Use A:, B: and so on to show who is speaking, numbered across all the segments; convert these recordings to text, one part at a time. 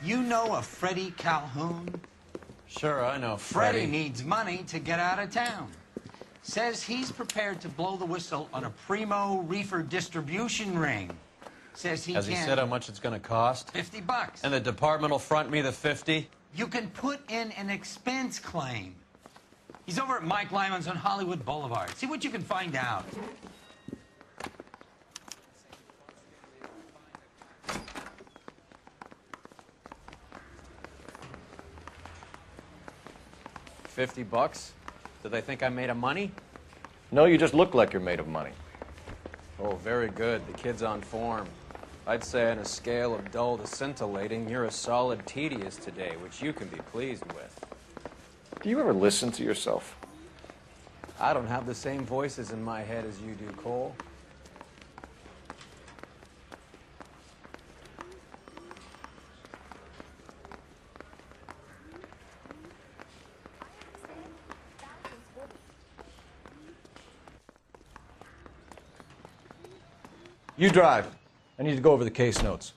A: You know a Freddie Calhoun?
B: Sure, I know
A: Freddie needs money to get out of town. Says he's prepared to blow the whistle on a primo reefer distribution ring. Says he
B: Has he said how much it's going to cost?
A: $50.
B: And the department will front me the 50?
A: You can put in an expense claim. He's over at Mike Lyman's on Hollywood Boulevard. See what you can find out.
B: $50? Do they think I'm made of money?
C: No, you just look like you're made of money.
B: Oh, very good. The kid's on form. I'd say on a scale of dull to scintillating, you're a solid tedious today, which you can be pleased with.
C: Do you ever listen to yourself?
B: I don't have the same voices in my head as you do, Cole.
C: You drive. I need to go over the case notes.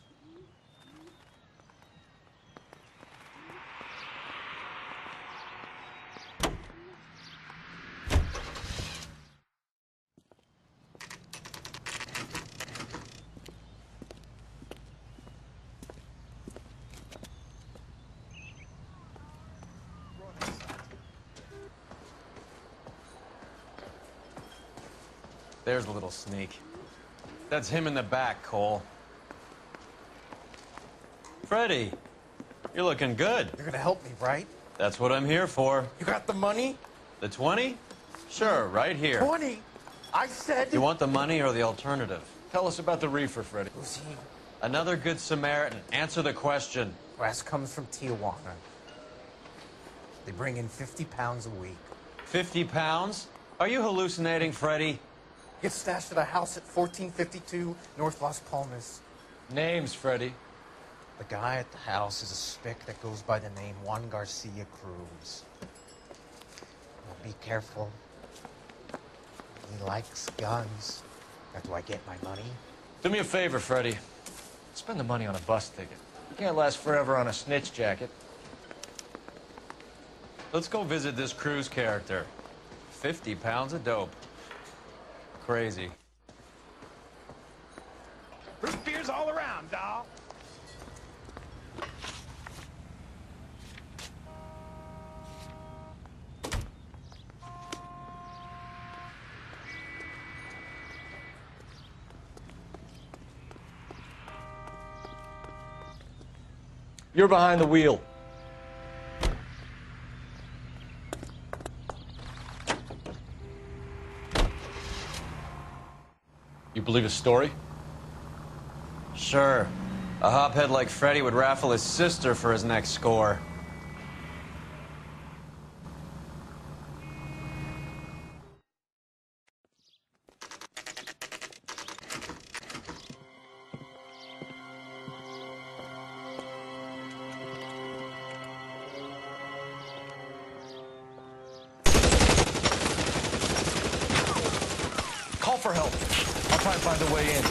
B: There's a little sneak. That's him in the back, Cole. Freddie, you're looking good.
D: You're gonna help me, right?
B: That's what I'm here for.
D: You got the money?
B: The 20? Sure, right here.
D: 20? I said...
B: You want the money or the alternative?
C: Tell us about the reefer, Freddie.
D: Who's he?
B: Another good Samaritan. Answer the question.
D: Brass comes from Tijuana. They bring in 50 pounds a week.
B: 50 pounds? Are you hallucinating, Freddie?
D: Gets stashed at a house at 1452 North Las Palmas.
C: Names, Freddie.
D: The guy at the house is a spick that goes by the name Juan Garcia Cruz. Well, be careful. He likes guns. Now, do I get my money?
C: Do me a favor, Freddie. Spend the money on a bus ticket. You can't last forever on a snitch jacket.
B: Let's go visit this Cruz character. 50 pounds of dope. Crazy.
E: Root beers all around, doll.
C: You're behind the wheel. You believe his story?
B: Sure. A hophead like Freddie would raffle his sister for his next score.
C: Call for help. I'll try and find a way in.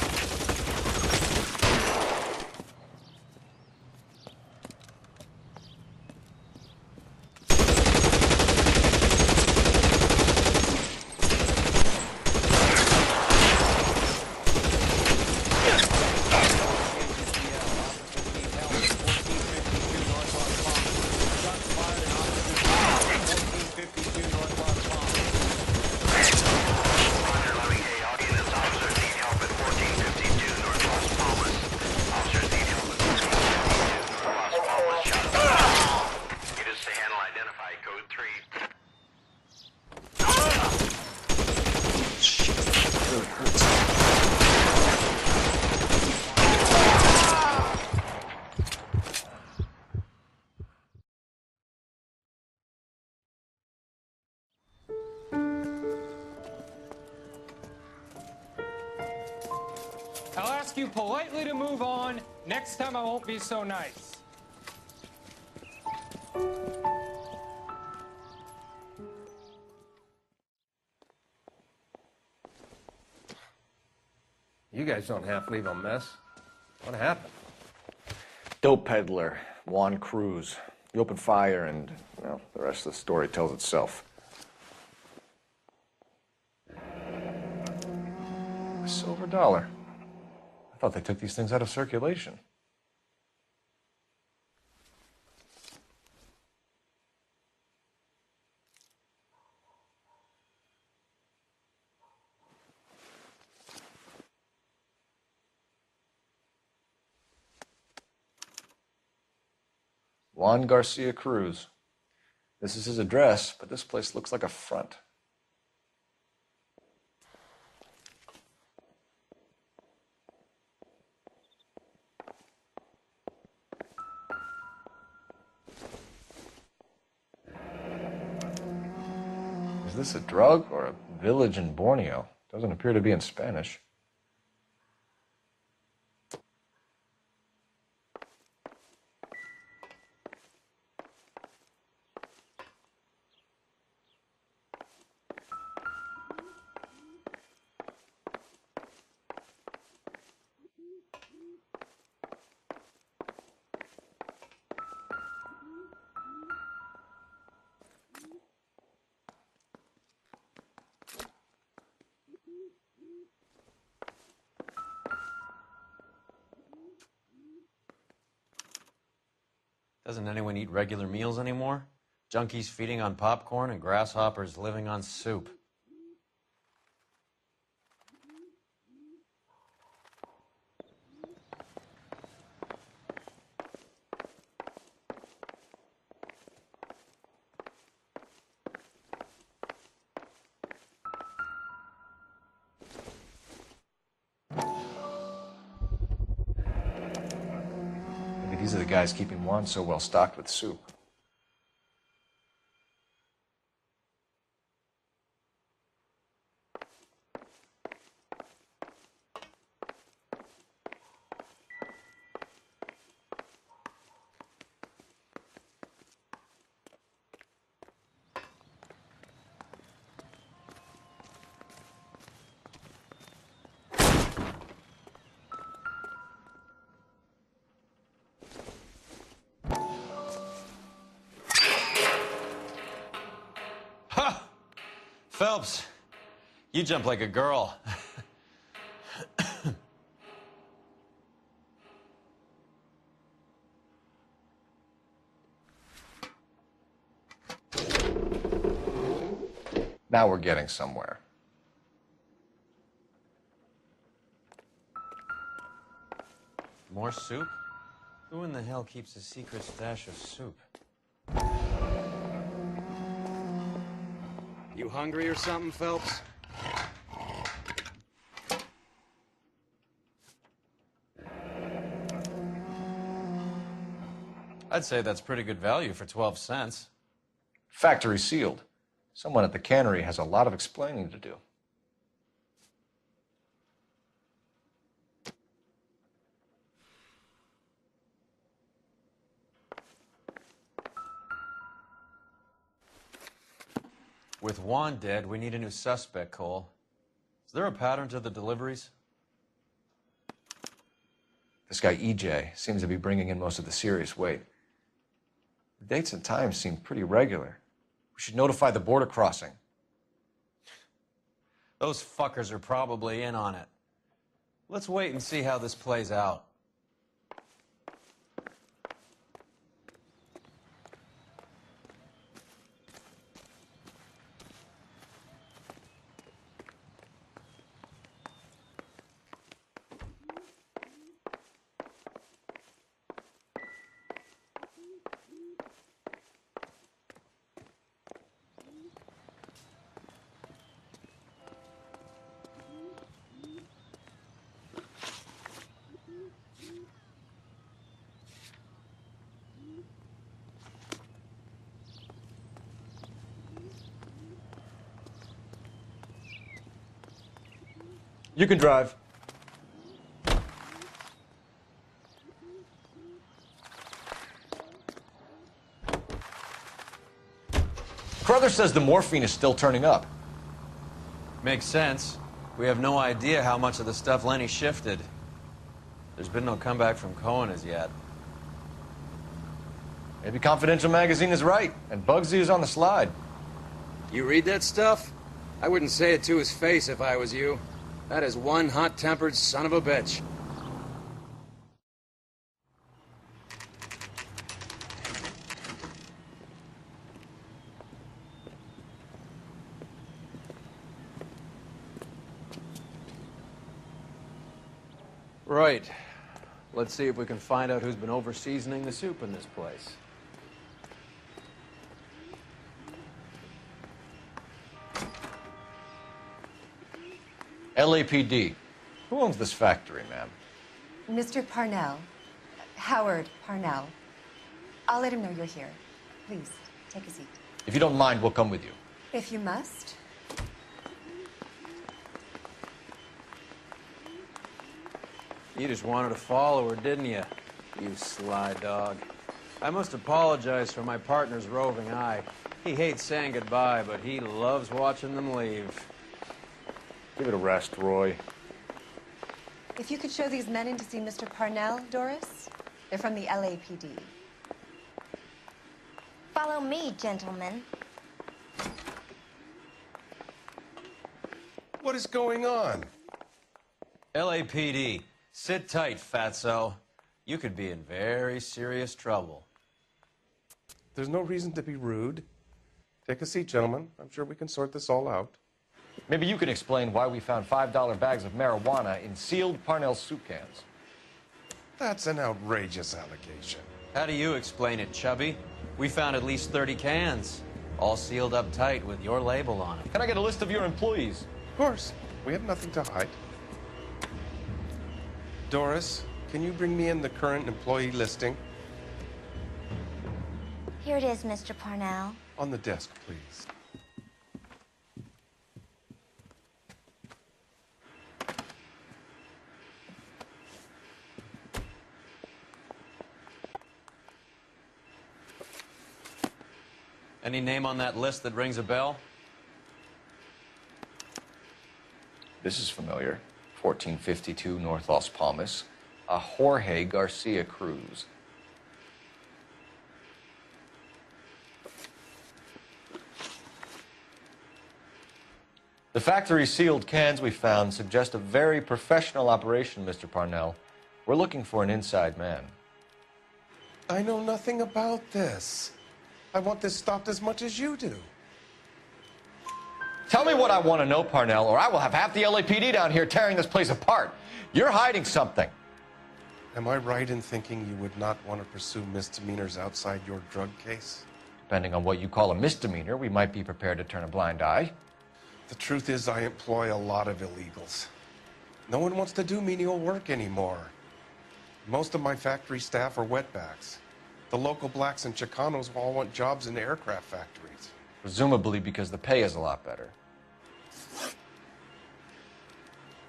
F: I'll ask you politely to move on. Next time I won't be so nice.
C: You guys don't half leave a mess. What happened?
G: Dope peddler.
C: Juan Cruz. You opened fire and, well, the rest of the story tells itself. A silver dollar. I thought they took these things out of circulation. Juan Garcia Cruz. This is his address, but this place looks like a front. Is this a drug or a village in Borneo? Doesn't appear to be in Spanish.
B: Doesn't anyone eat regular meals anymore? Junkies feeding on popcorn and grasshoppers living on soup.
C: Maybe these are the guys keeping Juan so well stocked with soup.
B: Phelps, you jump like a girl.
C: Now we're getting somewhere.
B: More soup? Who in the hell keeps a secret stash of soup?
G: You hungry or something, Phelps?
B: I'd say that's pretty good value for 12 cents.
C: Factory sealed. Someone at the cannery has a lot of explaining to do.
B: With Juan dead, we need a new suspect, Cole. Is there a pattern to the deliveries?
C: This guy, EJ, seems to be bringing in most of the serious weight. The dates and times seem pretty regular. We should notify the border crossing.
B: Those fuckers are probably in on it. Let's wait and see how this plays out.
C: You can drive. Carruthers says the morphine is still turning up.
B: Makes sense. We have no idea how much of the stuff Lenny shifted. There's been no comeback from Cohen as yet.
C: Maybe Confidential Magazine is right, and Bugsy is on the slide.
G: You read that stuff? I wouldn't say it to his face if I was you. That is one hot-tempered son of a bitch.
B: Right. Let's see if we can find out who's been over-seasoning the soup in this place.
C: LAPD. Who owns this factory, ma'am?
H: Mr. Parnell. Howard Parnell. I'll let him know you're here. Please, take a seat.
C: If you don't mind, we'll come with you.
H: If you must.
B: You just wanted to follow her, didn't you? You sly dog. I must apologize for my partner's roving eye. He hates saying goodbye, but he loves watching them leave.
C: Give it a rest, Roy.
H: If you could show these men in to see Mr. Parnell, Doris. They're from the LAPD.
I: Follow me, gentlemen.
J: What is going on?
B: LAPD, sit tight, fatso. You could be in very serious trouble.
J: There's no reason to be rude. Take a seat, gentlemen. I'm sure we can sort this all out.
C: Maybe you can explain why we found $5 bags of marijuana in sealed Parnell soup cans.
J: That's an outrageous allegation.
B: How do you explain it, Chubby? We found at least 30 cans, all sealed up tight with your label on them.
C: Can I get a list of your employees?
J: Of course. We have nothing to hide. Doris, can you bring me in the current employee listing?
I: Here it is, Mr. Parnell.
J: On the desk, please.
B: Any name on that list that rings a bell?
C: This is familiar. 1452 North Los Palmas. A Jorge Garcia Cruz. The factory sealed cans we found suggest a very professional operation, Mr. Parnell. We're looking for an inside man.
J: I know nothing about this. I want this stopped as much as you do.
C: Tell me what I want to know, Parnell, or I will have half the LAPD down here tearing this place apart. You're hiding something.
J: Am I right in thinking you would not want to pursue misdemeanors outside your drug case?
C: Depending on what you call a misdemeanor, we might be prepared to turn a blind eye.
J: The truth is, I employ a lot of illegals. No one wants to do menial work anymore. Most of my factory staff are wetbacks. The local blacks and Chicanos all want jobs in aircraft factories.
C: Presumably because the pay is a lot better.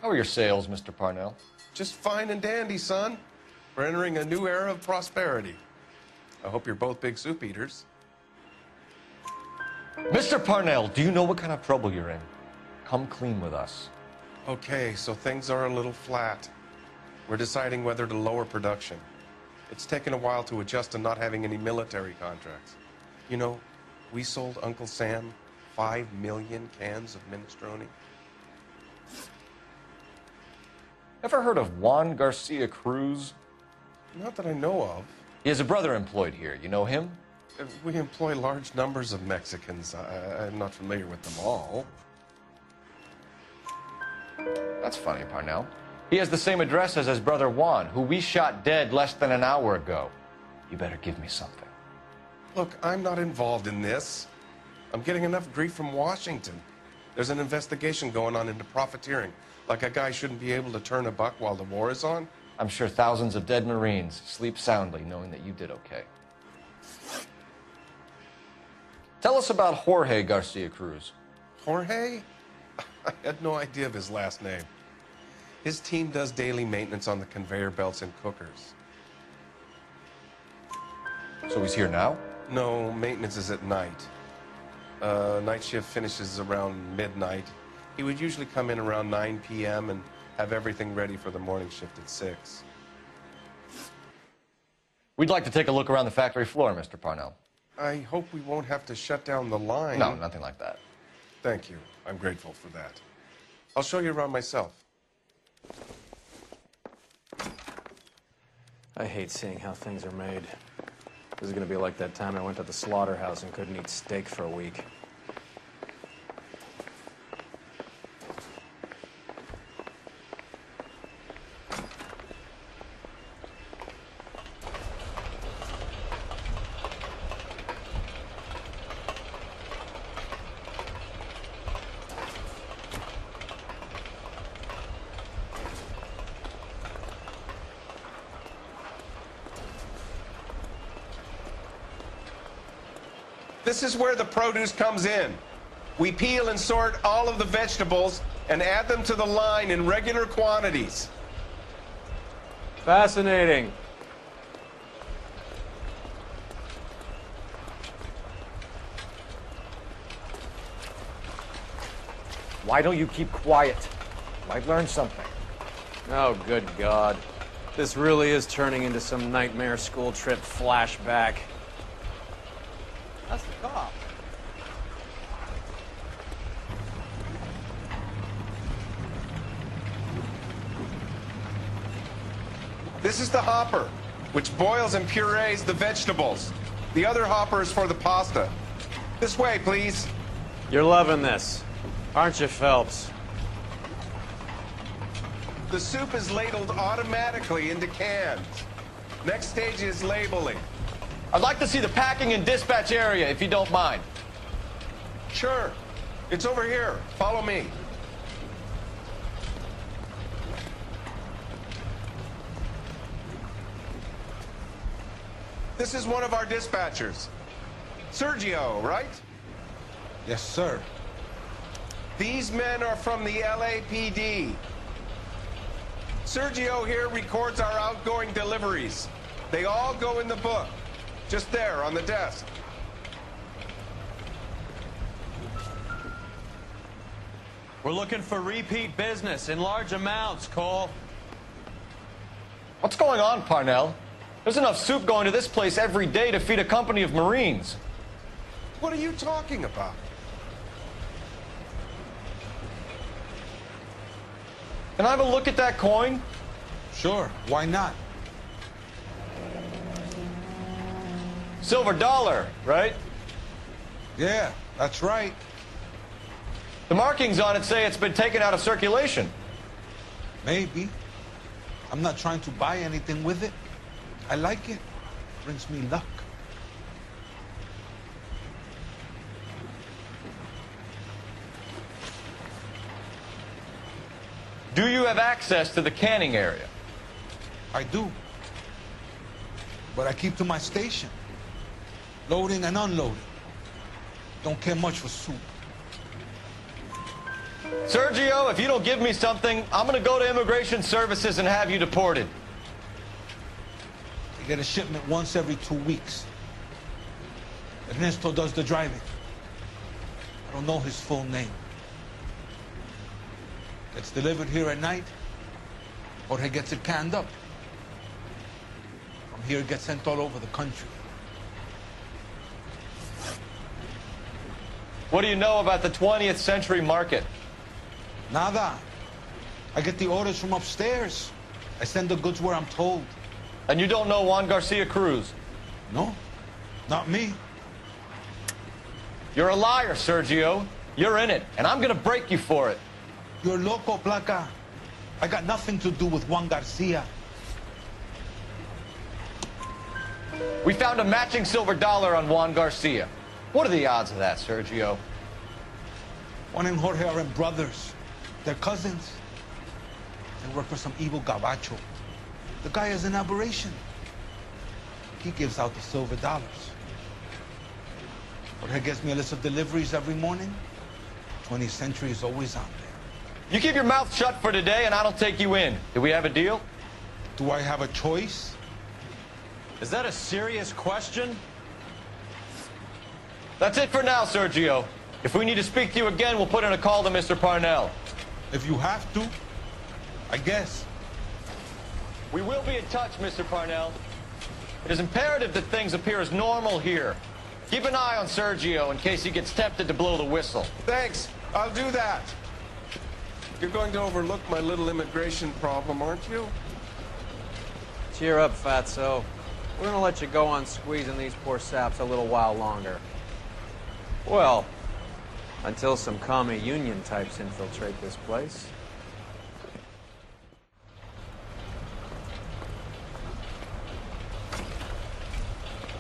C: How are your sales, Mr. Parnell?
J: Just fine and dandy, son. We're entering a new era of prosperity. I hope you're both big soup eaters.
C: Mr. Parnell, do you know what kind of trouble you're in? Come clean with us.
J: Okay, so things are a little flat. We're deciding whether to lower production. It's taken a while to adjust to not having any military contracts. You know, we sold Uncle Sam 5 million cans of minestrone.
C: Ever heard of Juan Garcia Cruz?
J: Not that I know of.
C: He has a brother employed here. You know him?
J: We employ large numbers of Mexicans. I'm not familiar with them all.
C: That's funny, Parnell. He has the same address as his brother Juan, who we shot dead less than an hour ago. You better give me something.
J: Look, I'm not involved in this. I'm getting enough grief from Washington. There's an investigation going on into profiteering. Like a guy shouldn't be able to turn a buck while the war is on.
C: I'm sure thousands of dead Marines sleep soundly knowing that you did okay. Tell us about Jorge Garcia Cruz.
J: Jorge? I had no idea of his last name. His team does daily maintenance on the conveyor belts and cookers.
C: So he's here now?
J: No, maintenance is at night. Night shift finishes around midnight. He would usually come in around 9 p.m. and have everything ready for the morning shift at 6.
C: We'd like to take a look around the factory floor, Mr. Parnell.
J: I hope we won't have to shut down the line.
C: No, nothing like that.
J: Thank you. I'm grateful for that. I'll show you around myself.
B: I hate seeing how things are made. This is gonna be like that time I went to the slaughterhouse and couldn't eat steak for a week.
J: This is where the produce comes in. We peel and sort all of the vegetables and add them to the line in regular quantities.
B: Fascinating.
C: Why don't you keep quiet? Might learn something.
B: Oh, good God. This really is turning into some nightmare school trip flashback.
D: That's the cop.
J: This is the hopper, which boils and purees the vegetables. The other hopper is for the pasta. This way, please.
B: You're loving this, aren't you, Phelps?
J: The soup is ladled automatically into cans. Next stage is labeling.
C: I'd like to see the packing and dispatch area, if you don't mind.
J: Sure. It's over here. Follow me. This is one of our dispatchers. Sergio, right?
E: Yes, sir.
J: These men are from the LAPD. Sergio here records our outgoing deliveries. They all go in the book. Just there, on the desk.
B: We're looking for repeat business in large amounts, Cole.
C: What's going on, Parnell? There's enough soup going to this place every day to feed a company of Marines.
J: What are you talking about?
C: Can I have a look at that coin?
E: Sure, why not?
C: Silver dollar, right?
E: Yeah, that's right.
C: The markings on it say it's been taken out of circulation.
E: Maybe. I'm not trying to buy anything with it. I like it. Brings me luck.
C: Do you have access to the canning area?
E: I do. But I keep to my station. Loading and unloading. Don't care much for soup.
C: Sergio, if you don't give me something, I'm gonna go to Immigration Services and have you deported.
E: I get a shipment once every 2 weeks. Ernesto does the driving. I don't know his full name. Gets delivered here at night, or he gets it canned up. From here, it gets sent all over the country.
C: What do you know about the 20th century market?
E: Nada. I get the orders from upstairs. I send the goods where I'm told.
C: And you don't know Juan Garcia Cruz?
E: No, not me.
C: You're a liar, Sergio. You're in it, and I'm gonna break you for it.
E: You're loco, Placa. I got nothing to do with Juan Garcia.
C: We found a matching silver dollar on Juan Garcia. What are the odds of that, Sergio?
E: Juan and Jorge are brothers. They're cousins. They work for some evil gabacho. The guy is an aberration. He gives out the silver dollars. Jorge gets me a list of deliveries every morning. 20th Century is always on there.
C: You keep your mouth shut for today, and I don't take you in. Do we have a deal?
E: Do I have a choice?
B: Is that a serious question?
C: That's it for now, Sergio. If we need to speak to you again, we'll put in a call to Mr. Parnell.
E: If you have to, I guess.
C: We will be in touch, Mr. Parnell.
K: It is imperative that things appear as normal here. Keep an eye on Sergio in case he gets tempted to blow the whistle.
J: Thanks. I'll do that. You're going to overlook my little immigration problem, aren't you?
B: Cheer up, fatso. We're gonna let you go on squeezing these poor saps a little while longer. Well, until some commie union types infiltrate this place.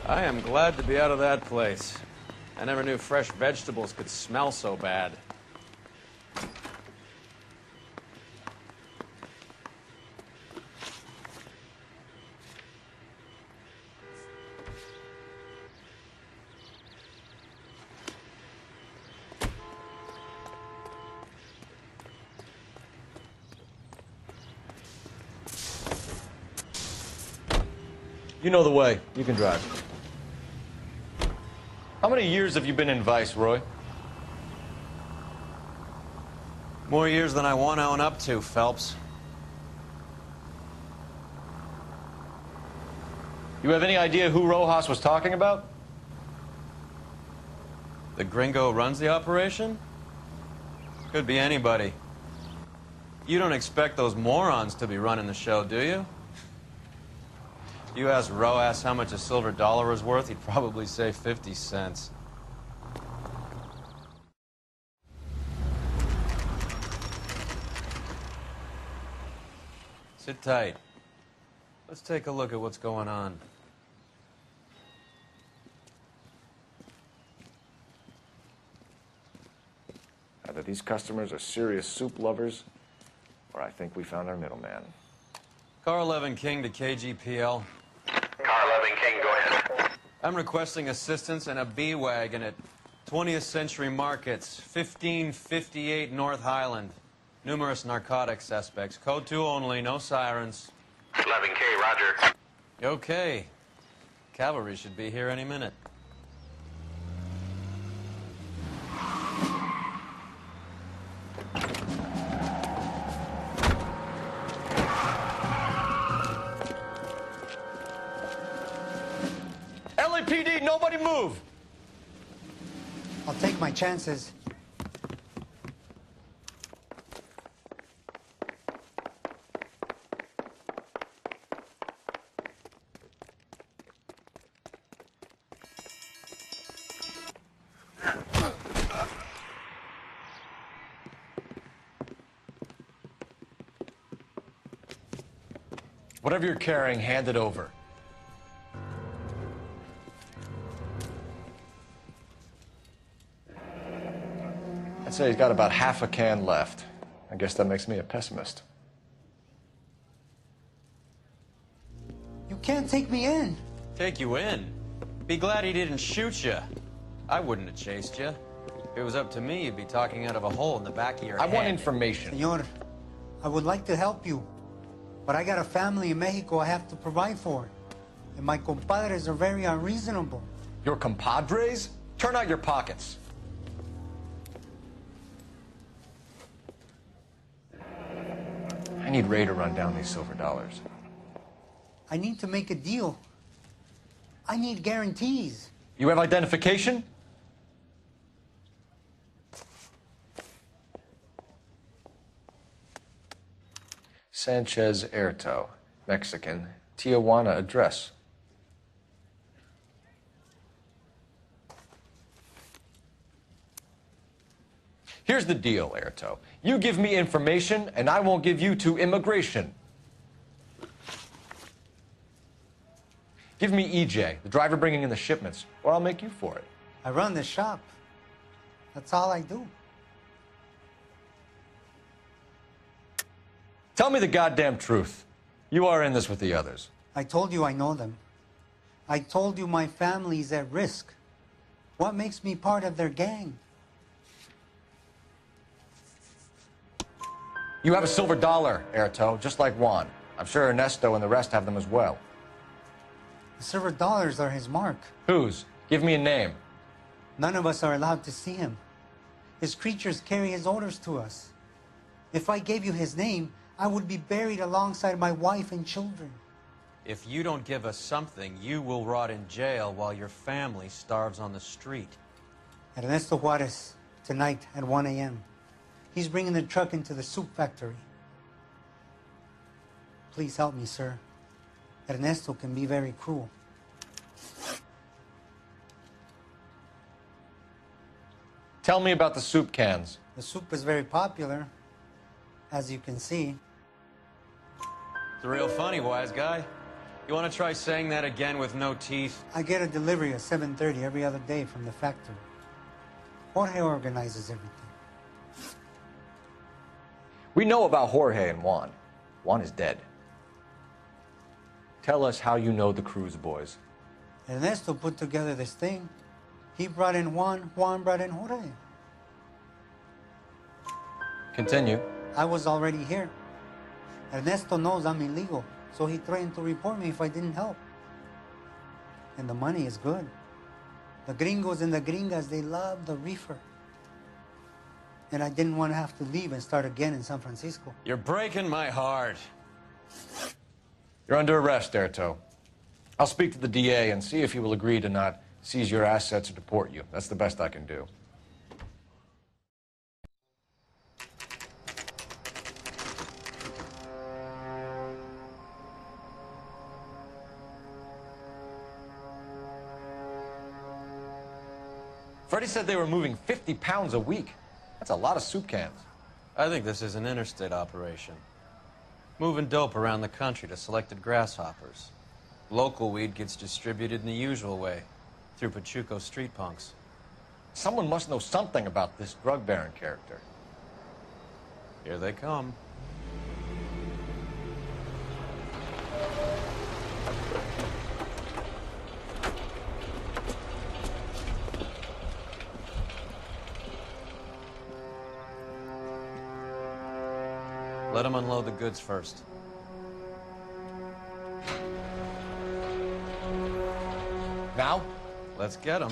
B: I am glad to be out of that place. I never knew fresh vegetables could smell so bad.
C: You know the way. You can drive.
K: How many years have you been in Vice, Roy?
B: More years than I want to own up to, Phelps.
K: You have any idea who Rojas was talking about?
B: The gringo runs the operation? Could be anybody. You don't expect those morons to be running the show, do you? You ask Rojas how much a silver dollar is worth, he'd probably say 50 cents. Sit tight. Let's take a look at what's going on.
C: Either these customers are serious soup lovers, or I think we found our middleman.
B: Car 11 King to KGPL.
L: Car 11 King, go ahead.
B: I'm requesting assistance in a B-Wagon at 20th Century Markets, 1558 North Highland. Numerous narcotic suspects. Code 2 only, no sirens.
L: 11K, roger.
B: Okay. Cavalry should be here any minute.
K: LAPD, nobody move!
M: I'll take my chances.
C: Whatever you're carrying, hand it over. I'd say he's got about half a can left. I guess that makes me a pessimist.
M: You can't take me in.
B: Take you in? Be glad he didn't shoot you. I wouldn't have chased you. If it was up to me, you'd be talking out of a hole in the back of your head.
C: I want information.
M: Senor, I would like to help you, but I got a family in Mexico I have to provide for. And my compadres are very unreasonable.
C: Your compadres? Turn out your pockets. I need Ray to run down these silver dollars.
M: I need to make a deal. I need guarantees.
C: You have identification? Sanchez Erto, Mexican, Tijuana address. Here's the deal, Erto. You give me information, and I won't give you to immigration. Give me EJ, the driver bringing in the shipments, or I'll make you for it.
M: I run the shop. That's all I do.
C: Tell me the goddamn truth. You are in this with the others.
M: I told you I know them. I told you my family's at risk. What makes me part of their gang?
C: You have a silver dollar, Erto, just like Juan. I'm sure Ernesto and the rest have them as well.
M: The silver dollars are his mark.
C: Whose? Give me a name.
M: None of us are allowed to see him. His creatures carry his orders to us. If I gave you his name, I would be buried alongside my wife and children.
B: If you don't give us something, you will rot in jail while your family starves on the street.
M: Ernesto Juarez, tonight at 1 a.m. He's bringing the truck into the soup factory. Please help me, sir. Ernesto can be very cruel.
C: Tell me about the soup cans.
M: The soup is very popular, as you can see.
B: It's real funny, wise guy. You want to try saying that again with no teeth?
M: I get a delivery at 7:30 every other day from the factory. Jorge organizes everything.
C: We know about Jorge and Juan. Juan is dead. Tell us how you know the Cruz boys.
M: Ernesto put together this thing. He brought in Juan, Juan brought in Jorge.
C: Continue.
M: I was already here. Ernesto knows I'm illegal, so he threatened to report me if I didn't help. And the money is good. The gringos and the gringas, they love the reefer. And I didn't want to have to leave and start again in San Francisco.
B: You're breaking my heart.
C: You're under arrest, Erto. I'll speak to the DA and see if he will agree to not seize your assets or deport you. That's the best I can do. Freddie said they were moving 50 pounds a week. That's a lot of soup cans.
B: I think this is an interstate operation. Moving dope around the country to selected grasshoppers. Local weed gets distributed in the usual way, through Pachuco street punks.
C: Someone must know something about this drug baron character.
B: Here they come. Let them unload the goods first.
C: Now?
B: Let's get them.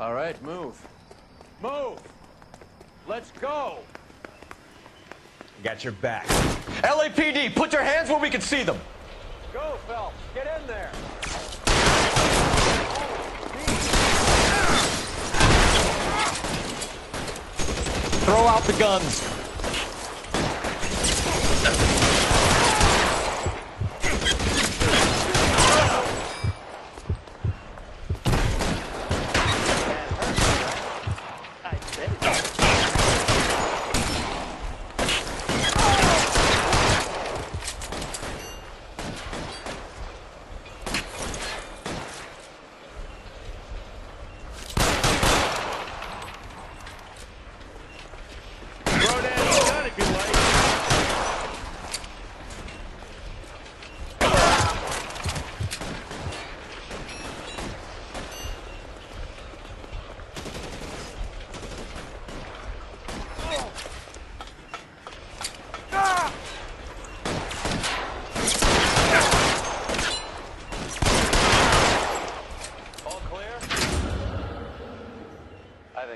B: All right, move. Move! Let's go!
K: Got your back. LAPD, put your hands where we can see them.
B: Go, Phelps. Get in there.
K: Throw out the guns.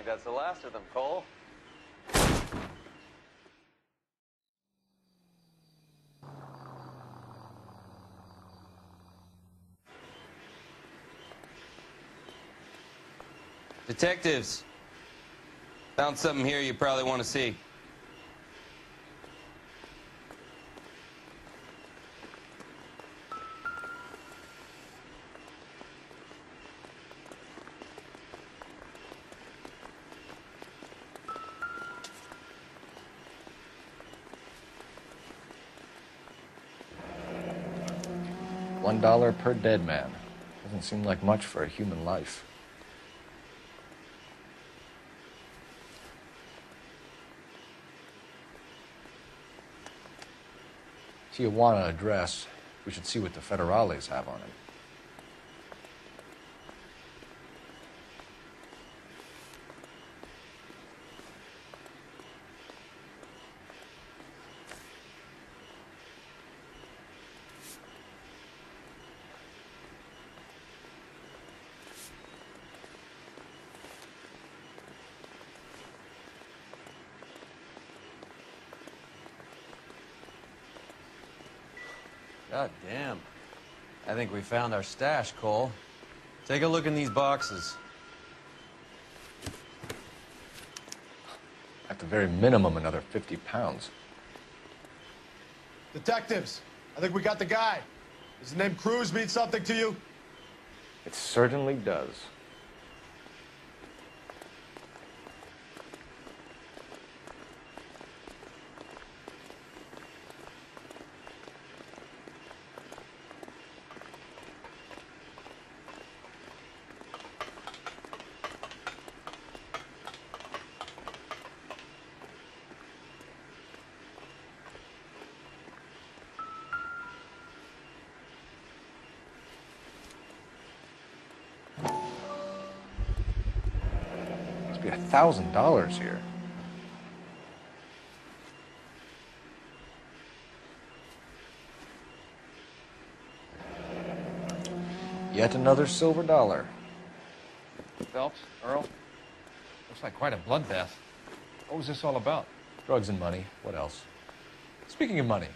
B: That's the last of them, Cole.
N: Detectives, found something here you probably want to see.
C: $1 per dead man. Doesn't seem like much for a human life. Tijuana address. We should see what the federales have on it.
B: God damn. I think we found our stash, Cole. Take a look in these boxes.
C: At the very minimum, another 50 pounds.
O: Detectives, I think we got the guy. Does the name Cruz mean something to you?
C: It certainly does. Must be $1,000 here. Yet another silver dollar.
P: Phelps, Earl, looks like quite a bloodbath. What was this all about?
C: Drugs and money. What else? Speaking of money,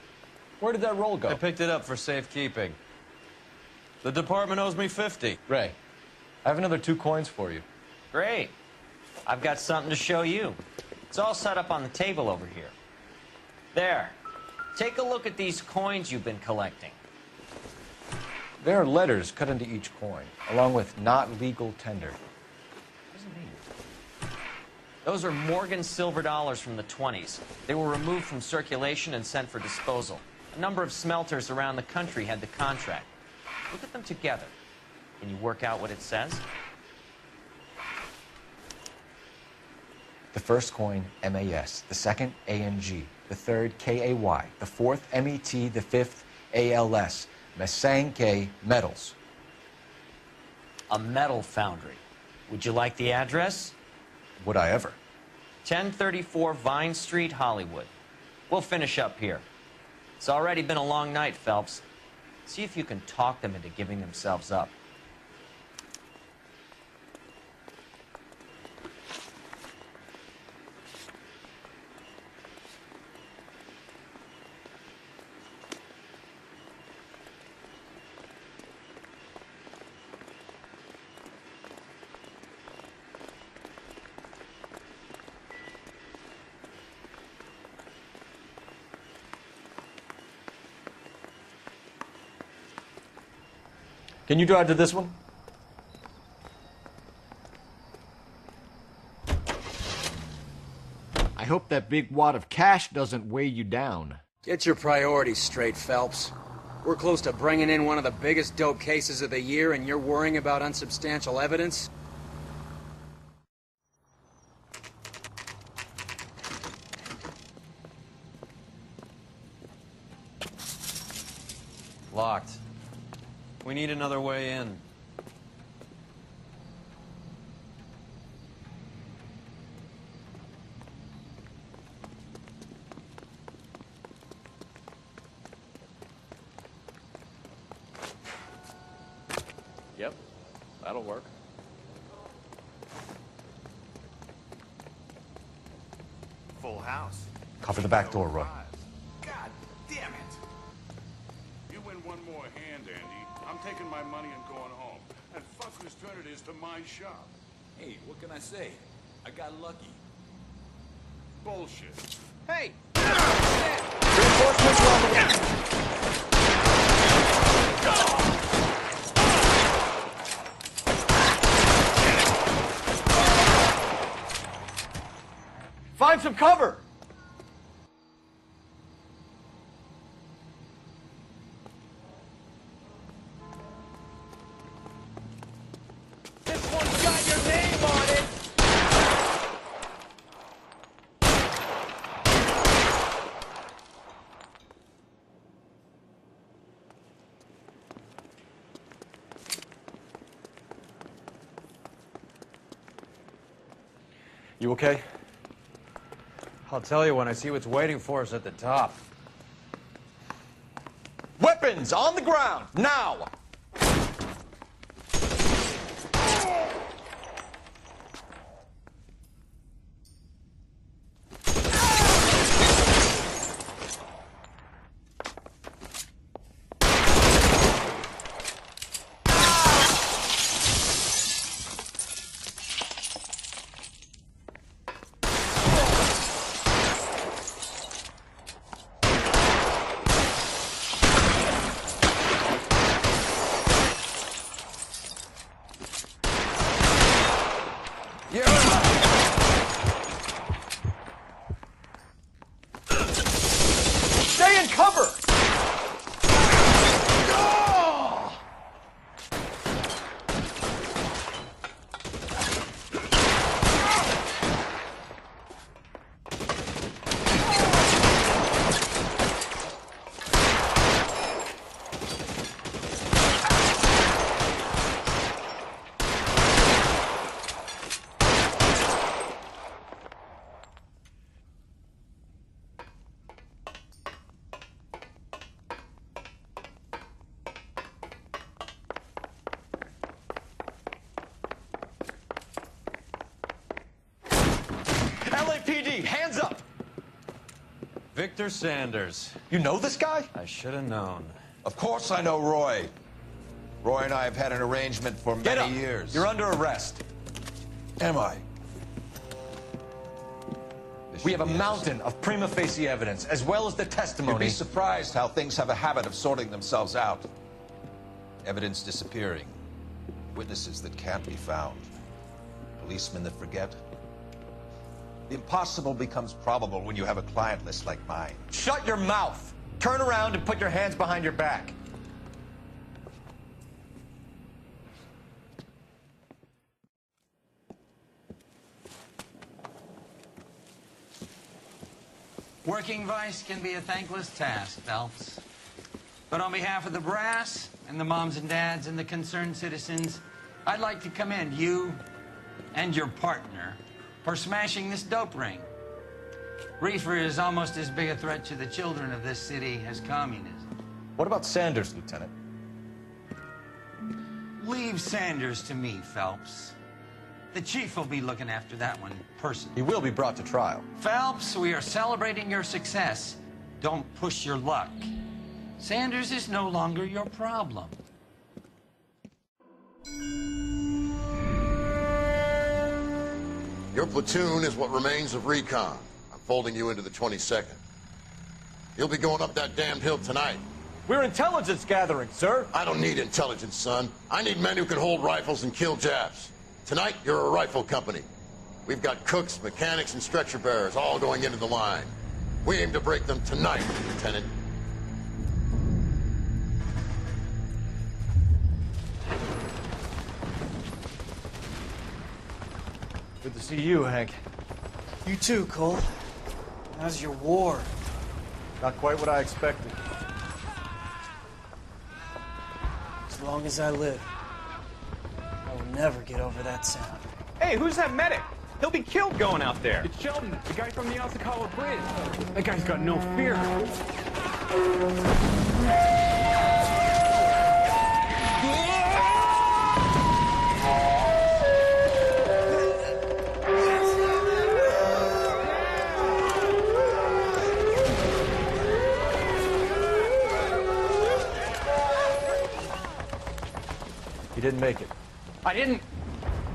C: where did that roll go?
B: I picked it up for safekeeping. The department owes me 50.
C: Ray, I have another 2 coins for you.
Q: Great. I've got something to show you. It's all set up on the table over here. There. Take a look at these coins you've been collecting.
C: There are letters cut into each coin, along with not legal tender.
Q: What does it mean? Those are Morgan silver dollars from the 20s. They were removed from circulation and sent for disposal. A number of smelters around the country had the contract. Look at them together. Can you work out what it says?
C: The first coin, MAS. The second, ANG. The third, KAY. The fourth, MET. The fifth, ALS. Masanke Metals.
Q: A metal foundry. Would you like the address?
C: Would I ever?
Q: 1034 Vine Street, Hollywood. We'll finish up here. It's already been a long night, Phelps. See if you can talk them into giving themselves up.
C: Can you drive to this one?
R: I hope that big wad of cash doesn't weigh you down.
G: Get your priorities straight, Phelps. We're close to bringing in one of the biggest dope cases of the year, and you're worrying about unsubstantial evidence?
B: Locked. We need another way in.
P: Yep, that'll work.
S: Full house.
C: Cover the back door, Roy.
S: God damn it! You win one more hand, Andy. I'm taking my money and going home. And fuck whose turn it is to my shop.
T: Hey, what can I say? I got lucky.
S: Bullshit.
T: Hey!
R: Reinforcements on the way. Find some cover!
T: This one's got your name on it!
C: You okay?
B: I'll tell you when I see what's waiting for us at the top.
R: Weapons on the ground, now!
B: Victor Sanders.
U: You know this guy?
B: I should have known.
U: Of course I know Roy. Roy and I have had an arrangement for many years.
C: You're under arrest.
U: Am I?
C: We have a mountain of prima facie evidence, as well as the testimony.
U: You'd be surprised how things have a habit of sorting themselves out. Evidence disappearing. Witnesses that can't be found. Policemen that forget. The impossible becomes probable when you have a client list like mine.
C: Shut your mouth! Turn around and put your hands behind your back.
A: Working vice can be a thankless task, Phelps. But on behalf of the brass and the moms and dads and the concerned citizens, I'd like to commend you and your partner for smashing this dope ring. Reefer is almost as big a threat to the children of this city as communism.
C: What about Sanders, Lieutenant?
A: Leave Sanders to me, Phelps. The chief will be looking after that one personally.
C: He will be brought to trial.
A: Phelps, we are celebrating your success. Don't push your luck. Sanders is no longer your problem.
V: Your platoon is what remains of recon. I'm folding you into the 22nd. You'll be going up that damned hill tonight.
C: We're intelligence gathering, sir.
V: I don't need intelligence, son. I need men who can hold rifles and kill Japs. Tonight, you're a rifle company. We've got cooks, mechanics, and stretcher bearers all going into the line. We aim to break them tonight, Lieutenant.
C: Good to see you, Hank.
W: You too, Cole. How's your war?
C: Not quite what I expected.
W: As long as I live, I will never get over that sound.
F: Hey, who's that medic? He'll be killed going out there. It's Sheldon, the guy from the Asakawa Bridge. That guy's got no fear.
C: He didn't make it.
X: I didn't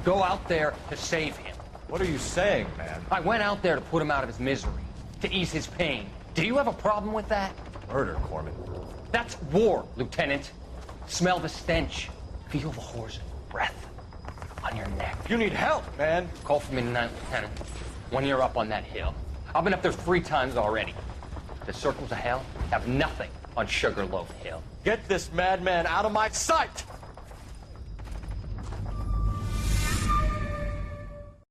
X: go out there to save him.
C: What are you saying, man?
X: I went out there to put him out of his misery, to ease his pain. Do you have a problem with that?
C: Murder, Corman.
X: That's war, Lieutenant. Smell the stench. Feel the whore's breath on your neck.
C: You need help, man.
X: Call for me tonight, Lieutenant. When you're up on that hill. I've been up there 3 times already. The circles of hell have nothing on Sugarloaf Hill.
C: Get this madman out of my sight!